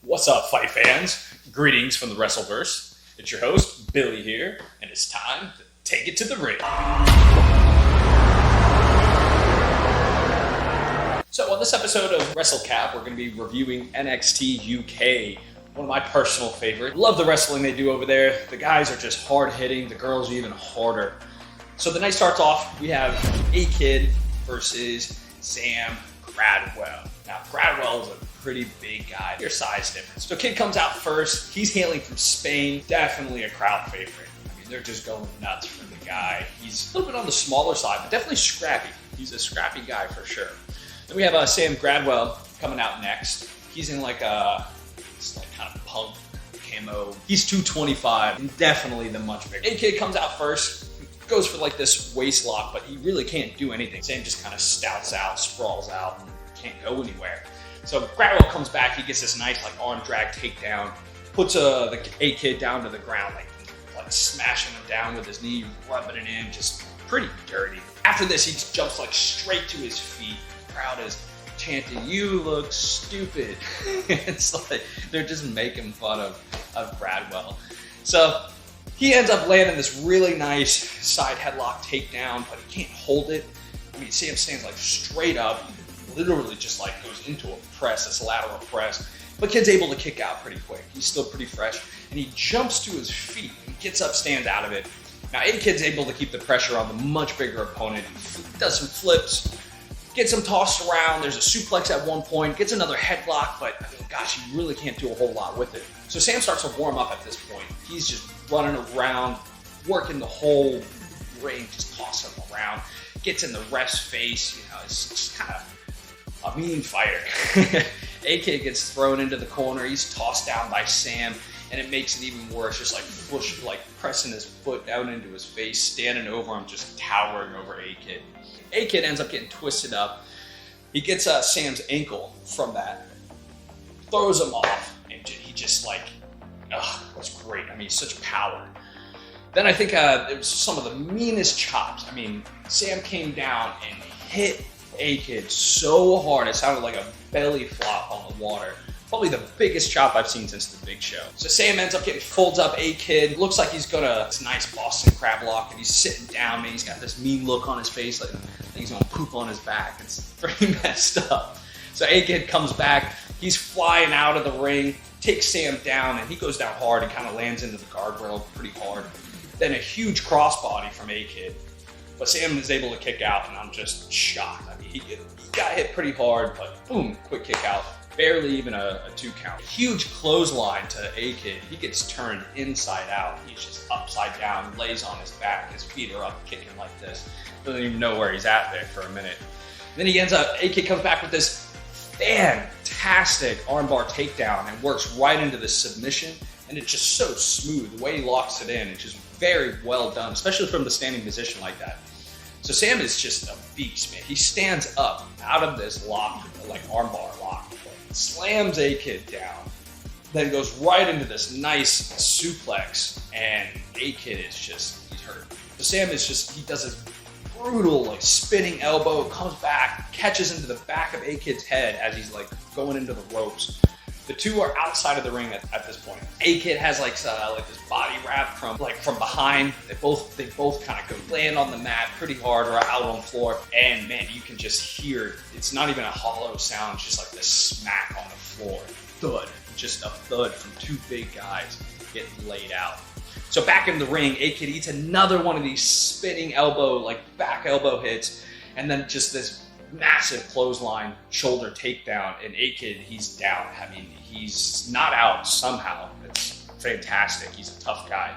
What's up, fight fans? Greetings from the Wrestleverse. It's your host, Billy here, and it's time to take it to the ring. So on this episode of WrestleCap, we're going to be reviewing NXT UK, one of my personal favorites. Love the wrestling they do over there. The guys are just hard-hitting, the girls are even harder. So the night starts off, we have AKid versus Sam Gradwell. Now, Gradwell is a pretty big guy. Your size difference. So Kid comes out first. He's hailing from Spain. Definitely a crowd favorite. I mean, they're just going nuts for the guy. He's a little bit on the smaller side, but definitely scrappy. He's a scrappy guy for sure. Then we have Sam Gradwell coming out next. He's in like a kind of punk camo. He's 225 and definitely the much bigger. AKid comes out first. Goes for like this waist lock, but he really can't do anything. Sam just kind of stouts out, sprawls out, and can't go anywhere. So Gradwell comes back, he gets this nice like arm drag takedown, puts the AKid down to the ground, like smashing him down with his knee, rubbing it in, just pretty dirty. After this, he jumps like straight to his feet. The crowd is chanting, "You look stupid." It's like they're just making fun of Gradwell. So he ends up landing this really nice side headlock takedown, but he can't hold it. I mean, Sam stands like straight up, literally just like goes into a press, this lateral press. But Kid's able to kick out pretty quick. He's still pretty fresh, and he jumps to his feet and gets up, stands out of it. Now, AKid's able to keep the pressure on the much bigger opponent. He does some flips, gets him tossed around. There's a suplex at one point, gets another headlock, but I mean, gosh, he really can't do a whole lot with it. So Sam starts to warm up at this point. He's just running around, working the whole ring, just tossing him around. Gets in the ref's face, you know, it's just kind of a mean fighter. AKid gets thrown into the corner. He's tossed down by Sam, and it makes it even worse. Just like pressing his foot down into his face, standing over him, just towering over AKid. AKid ends up getting twisted up. He gets Sam's ankle from that, throws him off, and he just like, that's great. I mean, such power. Then I think it was some of the meanest chops. I mean, Sam came down and hit AKid so hard it sounded like a belly flop on the water. Probably the biggest chop I've seen since the Big Show. So Sam ends up folds up AKid. Looks like he's gonna this nice Boston crab lock, and he's sitting down, man. He's got this mean look on his face, like he's gonna poop on his back. It's pretty messed up. So AKid comes back. He's flying out of the ring, takes Sam down, and he goes down hard and kind of lands into the guardrail pretty hard. Then a huge crossbody from AKid. But Sam is able to kick out, and I'm just shocked. I mean, he got hit pretty hard, but boom, quick kick out. Barely even a 2 count. Huge clothesline to AKid. He gets turned inside out. He's just upside down, lays on his back. His feet are up, kicking like this. Doesn't even know where he's at there for a minute. Then AKid comes back with this fantastic armbar takedown and works right into the submission. And it's just so smooth. The way he locks it in, it's just very well done, especially from the standing position like that. So Sam is just a beast, man. He stands up out of this lock, like armbar lock, slams AKid down, then goes right into this nice suplex, and AKid is just, he's hurt. So Sam is just, he does this brutal, like spinning elbow, comes back, catches into the back of AKid's head as he's like going into the ropes. The two are outside of the ring at this point. AKid has like this body wrap from behind. They both kind of go land on the mat pretty hard or out on the floor. And man, you can just hear, it's not even a hollow sound, it's just like this smack on the floor. Thud. Just a thud from two big guys getting laid out. So back in the ring, AKid eats another one of these spinning elbow, like back elbow hits, and then just this massive clothesline shoulder takedown, and AKid, he's down. I mean, he's not out somehow. It's fantastic. He's a tough guy.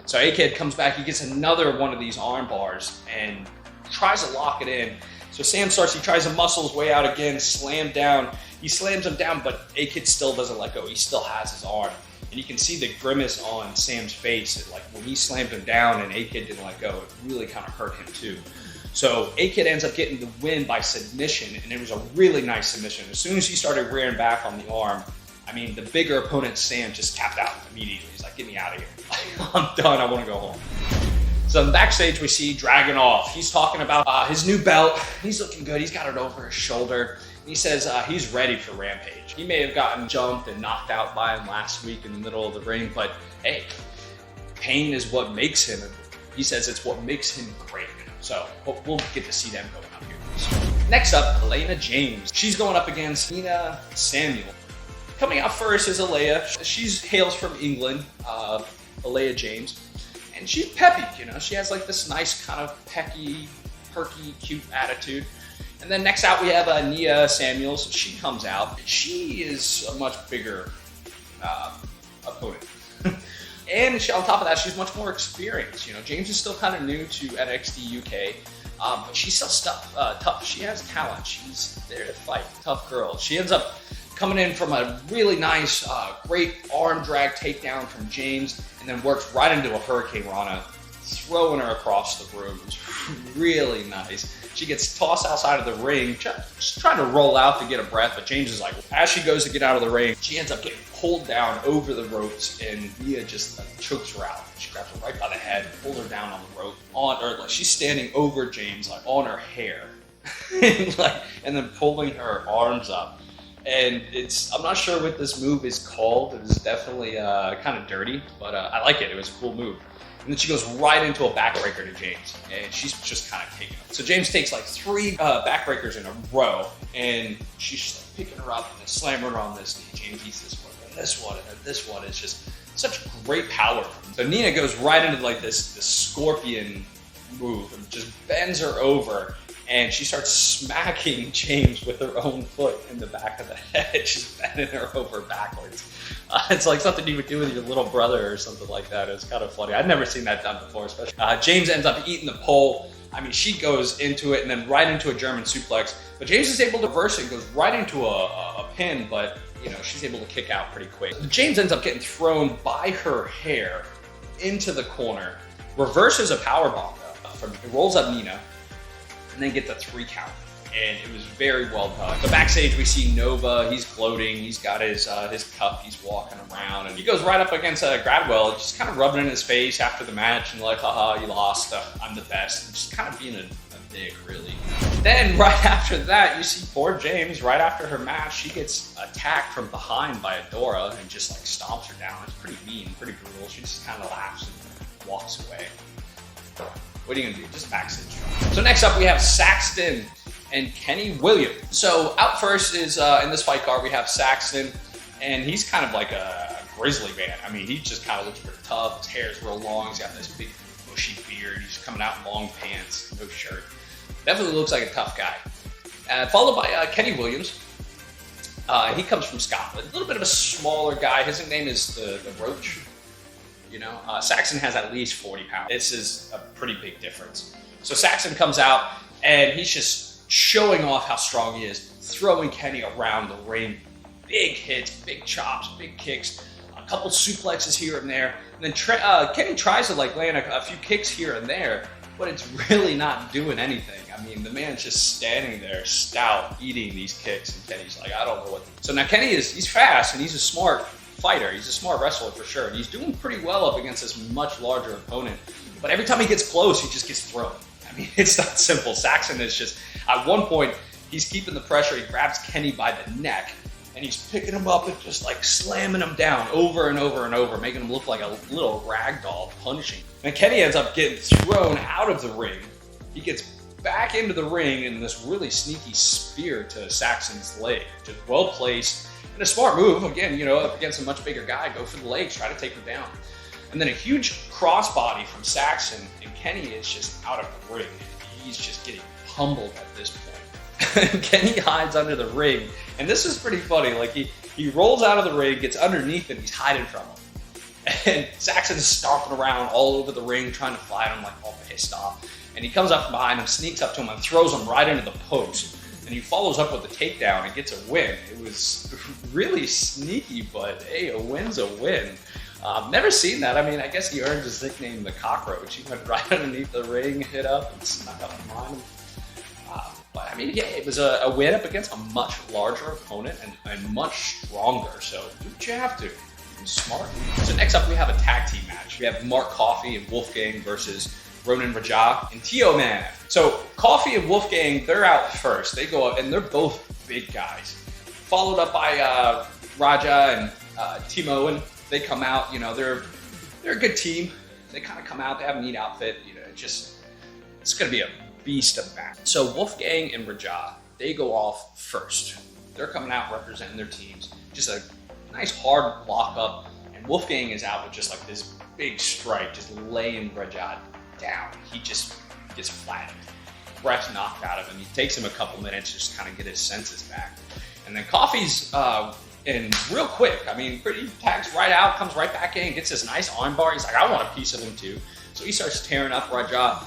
So AKid comes back, he gets another one of these arm bars and tries to lock it in. So Sam he tries to muscle his way out again, slam down. He slams him down, but AKid still doesn't let go. He still has his arm. And you can see the grimace on Sam's face. Like when he slammed him down and AKid didn't let go, it really kind of hurt him too. So AKid ends up getting the win by submission, and it was a really nice submission. As soon as he started rearing back on the arm, I mean, the bigger opponent, Sam, just tapped out immediately. He's like, get me out of here. I'm done. I want to go home. So backstage, we see Dragunov. He's talking about his new belt. He's looking good. He's got it over his shoulder. And he says he's ready for Rampage. He may have gotten jumped and knocked out by him last week in the middle of the ring, but hey, pain is what makes him. He says it's what makes him great. So we'll get to see them going up here. Next up, Elena James. She's going up against Nina Samuel. Coming out first is Aleah. She hails from England, Aleah James. And she's peppy, you know. She has like this nice kind of pecky, perky, cute attitude. And then next out we have Nina Samuels. She comes out. She is a much bigger opponent. And on top of that, she's much more experienced. You know, James is still kind of new to NXT UK, but she's still tough. She has talent. She's there to fight. Tough girl. She ends up coming in from a really nice, great arm drag takedown from James, and then works right into a Hurricane Rana, throwing her across the room. It's really nice. She gets tossed outside of the ring, just trying to roll out to get a breath, but James is like, as she goes to get out of the ring, she ends up getting pulled down over the ropes, and Nia just chokes her out. She grabs her right by the head, pulls her down on the rope, she's standing over James, like on her hair, and then pulling her arms up. And I'm not sure what this move is called. It is definitely kind of dirty, but I like it. It was a cool move. And then she goes right into a backbreaker to James, and she's just kind of taking it. So James takes like 3 backbreakers in a row, and she's just like picking her up and slamming her on this knee. James eats this one, and this one, and this one. It's just such great power. So Nina goes right into like this scorpion move and just bends her over, and she starts smacking James with her own foot in the back of the head, just bending her over backwards. It's like something you would do with your little brother or something like that. It's kind of funny. I'd never seen that done before, especially. James ends up eating the pole. I mean, she goes into it and then right into a German suplex. But James is able to reverse it and goes right into a pin, but you know, she's able to kick out pretty quick. James ends up getting thrown by her hair into the corner, reverses a powerbomb, rolls up Nina, and then gets a 3 count. And it was very well done. So backstage, we see Nova. He's gloating. He's got his cup. He's walking around, and he goes right up against Gradwell, just kind of rubbing it in his face after the match, and like, haha, you lost. I'm the best. And just kind of being a dick, really. Then right after that, you see poor James. Right after her match, she gets attacked from behind by Adora and just like stomps her down. It's pretty mean, pretty brutal. She just kind of laughs and walks away. What are you gonna do? Just backstage. So next up, we have Saxton and Kenny Williams. So out first is, in this fight card, we have Saxton, and he's kind of like a grizzly man. I mean, he just kind of looks pretty tough. His hair is real long. He's got this big bushy beard. He's coming out in long pants, no shirt. Definitely looks like a tough guy. Followed by Kenny Williams. He comes from Scotland. A little bit of a smaller guy. His nickname is the Roach. You know, Saxton has at least 40 pounds. This is a pretty big difference. So Saxton comes out, and he's just showing off how strong he is, throwing Kenny around the ring. Big hits, big chops, big kicks, a couple suplexes here and there. And then Kenny tries to like land a few kicks here and there, but it's really not doing anything. I mean, the man's just standing there, stout, eating these kicks, and Kenny's like, I don't know what. So now Kenny he's fast, and he's a smart fighter. He's a smart wrestler for sure, and he's doing pretty well up against this much larger opponent. But every time he gets close, he just gets thrown. I mean, it's not simple. Saxton is just, at one point, he's keeping the pressure. He grabs Kenny by the neck, and he's picking him up and just like slamming him down over and over and over, making him look like a little rag doll punching. And Kenny ends up getting thrown out of the ring. He gets back into the ring in this really sneaky spear to Saxton's leg. Just well placed and a smart move. Again, you know, up against a much bigger guy, go for the legs, try to take him down. And then a huge crossbody from Saxton, and Kenny is just out of the ring. He's just getting pummeled at this point. Kenny hides under the ring, and this is pretty funny. Like he rolls out of the ring, gets underneath, and he's hiding from him. And Saxton's stomping around all over the ring, trying to fight him, like all pissed off. And he comes up from behind him, sneaks up to him, and throws him right into the post. And he follows up with a takedown and gets a win. It was really sneaky, but hey, a win's a win. Never seen that. I mean, I guess he earned his nickname, the Cockroach. He went right underneath the ring, hit up, and snuck up behind him. But I mean, yeah, it was a win up against a much larger opponent and much stronger. So do what you have to. Be smart. So next up, we have a tag team match. We have Mark Coffey and Wolfgang versus Ronan Raja and Tioman. So Coffey and Wolfgang, they're out first. They go up, and they're both big guys. Followed up by Raja and Timo, and they come out. You know, they're a good team. They kind of come out. They have a neat outfit. You know, it's going to be a beast of a match. So Wolfgang and Raja, they go off first. They're coming out representing their teams. Just a nice hard lock up, and Wolfgang is out with just like this big strike, just laying Raja down. He just gets flattened. Breath's knocked out of him. He takes him a couple minutes just to kind of get his senses back. And then Coffey's in real quick. I mean, pretty tags right out, comes right back in, gets this nice armbar. He's like, I want a piece of him too. So he starts tearing up Raja.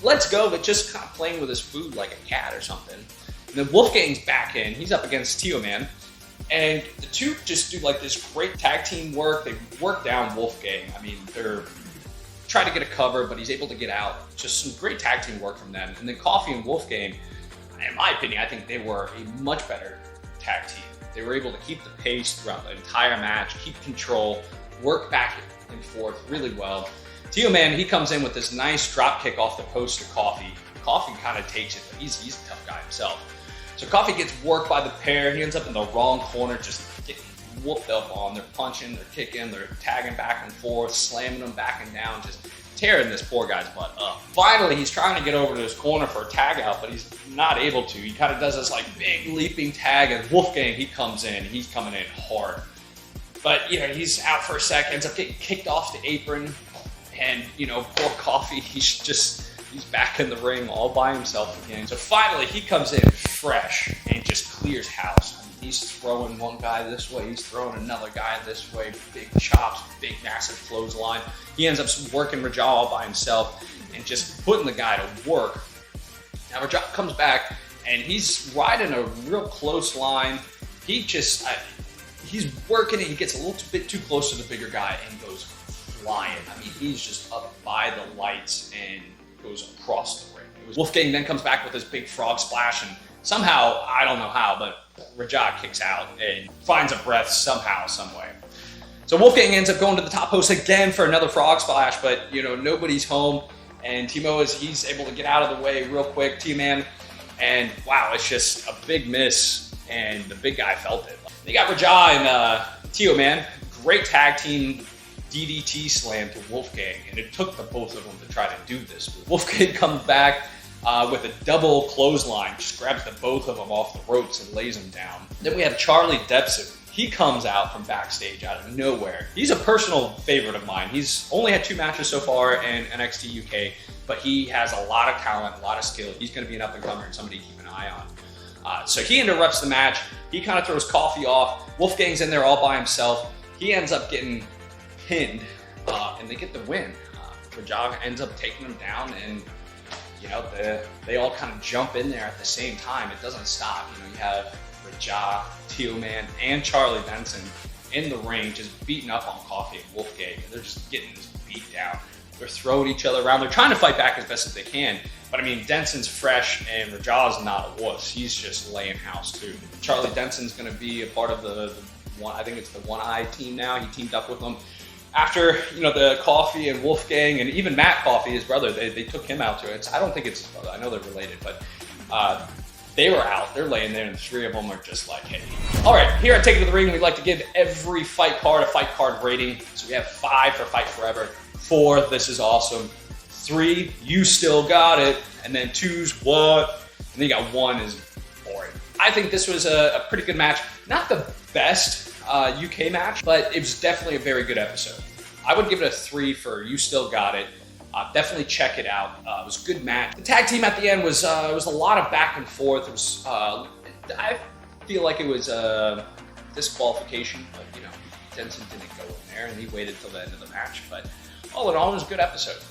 Let's go, but just kind of playing with his food like a cat or something. And then Wolfgang's back in. He's up against Tioman. And the two just do like this great tag team work. They work down Wolfgang. I mean, they're trying to get a cover, but he's able to get out. Just some great tag team work from them. And then Coffey and Wolfgang, in my opinion, I think they were a much better tag team. They were able to keep the pace throughout the entire match, keep control, work back and forth really well. Tioman, he comes in with this nice drop kick off the post to Coffey. Coffey kind of takes it, but he's a tough guy himself. So Coffey gets worked by the pair. He ends up in the wrong corner, just getting whooped up on. They're punching, they're kicking, they're tagging back and forth, slamming him back and down, just tearing this poor guy's butt up. Finally, he's trying to get over to his corner for a tag out, but he's not able to. He kind of does this like big leaping tag, and Wolfgang, he comes in. He's coming in hard. But, you know, he's out for a sec, ends up getting kicked off the apron, and, you know, poor Coffey, he's back in the ring all by himself again. So finally, he comes in fresh and just clears house. I mean, he's throwing one guy this way, he's throwing another guy this way, big chops, big massive clothesline. He ends up working Raja all by himself and just putting the guy to work. Now Raja comes back and he's riding a real close line. He's working it, he gets a little bit too close to the bigger guy and goes flying. I mean, he's just up by the lights and goes across the ring. Wolfgang then comes back with this big frog splash, and somehow, I don't know how, but Raja kicks out and finds a breath somehow, some way. So Wolfgang ends up going to the top post again for another frog splash, but you know, nobody's home, and he's able to get out of the way real quick, T-Man, and wow, it's just a big miss, and the big guy felt it. They got Raja and Tioman, great tag team DDT slam to Wolfgang, and it took the both of them to try to do this. Wolfgang comes back with a double clothesline, just grabs the both of them off the ropes and lays them down. Then we have Charlie Depson. He comes out from backstage out of nowhere. He's a personal favorite of mine. He's only had 2 matches so far in NXT UK, but he has a lot of talent, a lot of skill. He's going to be an up-and-comer and somebody to keep an eye on. So he interrupts the match. He kind of throws Coffey off. Wolfgang's in there all by himself. He ends up getting pinned, and they get the win. Raja ends up taking them down, and you know, they all kind of jump in there at the same time. It doesn't stop. You know, you have Raja, Tioman, and Charlie Benson in the ring just beating up on Coffey and Wolfgang. They're just getting this beat down. They're throwing each other around. They're trying to fight back as best as they can. But I mean, Denson's fresh and Raja's not a wuss. He's just laying house too. Charlie Denson's going to be a part of the one, I think it's the One Eye team now. He teamed up with them. After, you know, the Coffey and Wolfgang and even Matt Coffey, his brother, they took him out to it. I don't think it's his brother. I know they're related, but they were out. They're laying there, and the 3 of them are just like, hey. All right, here at Take It to the Ring, we like to give every fight card a fight card rating. So we have 5 for Fight Forever, 4, this is awesome, 3, you still got it, and then 2's what, and then you got 1 is boring. I think this was a pretty good match. Not the best UK match, but it was definitely a very good episode. I would give it a 3 for You Still Got It. Definitely check it out. It was a good match. The tag team at the end was a lot of back and forth. It was I feel like it was disqualification, but you know, Denson didn't go in there, and he waited till the end of the match. But all in all, it was a good episode.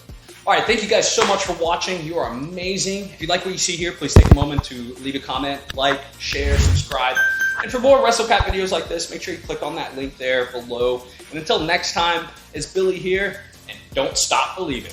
All right, thank you guys so much for watching. You are amazing. If you like what you see here, please take a moment to leave a comment, like, share, subscribe. And for more WrestleCap videos like this, make sure you click on that link there below. And until next time, it's Billy here, and don't stop believing.